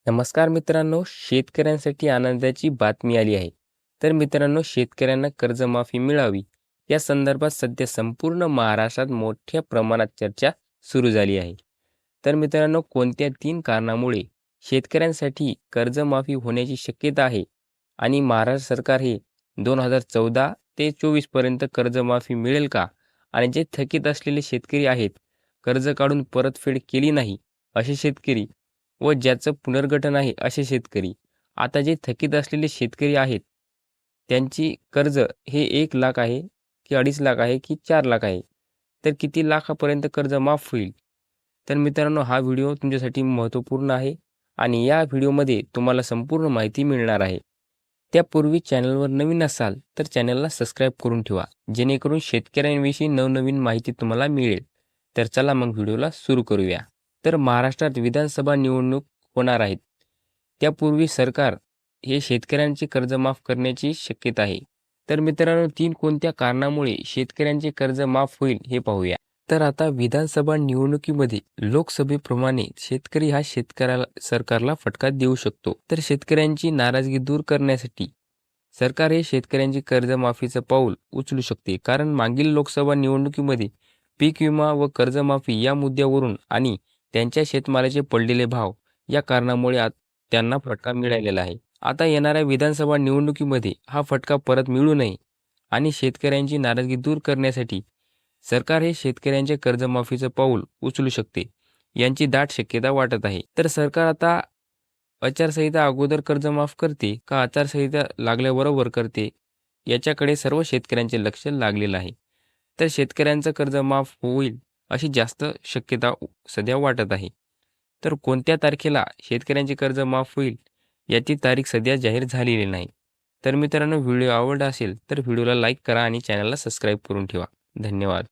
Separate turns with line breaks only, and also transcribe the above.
नमस्कार मित्रांनो, शेतकऱ्यांसाठी आनंदाची बातमी आली आहे. तर मित्रांनो, शेतकऱ्यांना कर्जमाफी मिळावी या संदर्भात सध्या संपूर्ण महाराष्ट्रात मोठ्या प्रमाणात चर्चा सुरू झाली आहे. तर मित्रांनो, कोणत्या 3 कारणामुळे शेतकऱ्यांसाठी कर्जमाफी होण्याची शक्यता आहे आणि महाराष्ट्र सरकार हे 2014 ते 24 पर्यंत कर्जमाफी मिळेल का? आणि जे थकीत असलेले शेतकरी आहेत, कर्ज काढून परतफेड केली नाही, असे शेतकरी व ज्याचं पुनर्गठन आहे असे शेतकरी. आता जे थकीत असलेले शेतकरी आहेत, त्यांची कर्ज हे 1,00,000 आहे, की 2.5 लाख आहे, की 4,00,000 आहे. तर किती लाखापर्यंत कर्ज माफ होईल? तर मित्रांनो, हा व्हिडिओ तुमच्यासाठी महत्त्वपूर्ण आहे आणि या व्हिडिओमध्ये तुम्हाला संपूर्ण माहिती मिळणार आहे. त्यापूर्वी चॅनलवर नवीन असाल तर चॅनलला सबस्क्राईब करून ठेवा, जेणेकरून शेतकऱ्यांविषयी नवनवीन माहिती तुम्हाला मिळेल. तर चला मग व्हिडिओला सुरू करूया. तर महाराष्ट्रात विधानसभा निवडणूक होणार आहेत. त्यापूर्वी सरकार हे शेतकऱ्यांचे कर्ज माफ करण्याची शक्यता आहे. तर मित्रांनो, 3 कोणत्या कारणामुळे शेतकऱ्यांचे कर्ज माफ होईल हे पाहूया. तर आता विधानसभा निवडणुकीमध्ये लोकसभेप्रमाणे शेतकरी हा सरकारला फटका देऊ शकतो. तर शेतकऱ्यांची नाराजगी दूर करण्यासाठी सरकार हे शेतकऱ्यांची कर्जमाफीचं पाऊल उचलू शकते. कारण मागील लोकसभा निवडणुकीमध्ये पीक विमा व कर्जमाफी या मुद्द्यावरून आणि त्यांच्या शेतमालाचे पडलेले भाव या कारणामुळे त्यांना फटका मिळालेला आहे. आता येणाऱ्या विधानसभा निवडणुकीमध्ये हा फटका परत मिळू नये आणि शेतकऱ्यांची नाराजगी दूर करण्यासाठी सरकार हे शेतकऱ्यांच्या कर्जमाफीचं पाऊल उचलू शकते. यांची दाट शक्यता वाटत आहे. तर सरकार आता आचारसंहिता अगोदर कर्ज माफ करते का आचारसंहिता लागल्याबरोबर करते, याच्याकडे सर्व शेतकऱ्यांचे लक्ष लागलेलं आहे. तर शेतकऱ्यांचं कर्ज माफ होईल अशी जास्त शक्यता सध्या वाटत आहे. तर कोणत्या तारखेला शेतकऱ्यांचे कर्ज माफ होईल याची तारीख सध्या जाहीर झालेली नाही. तर मित्रांनो, व्हिडिओ आवडला असेल तर व्हिडिओला लाईक करा आणि चॅनलला सबस्क्राईब करून ठेवा. धन्यवाद.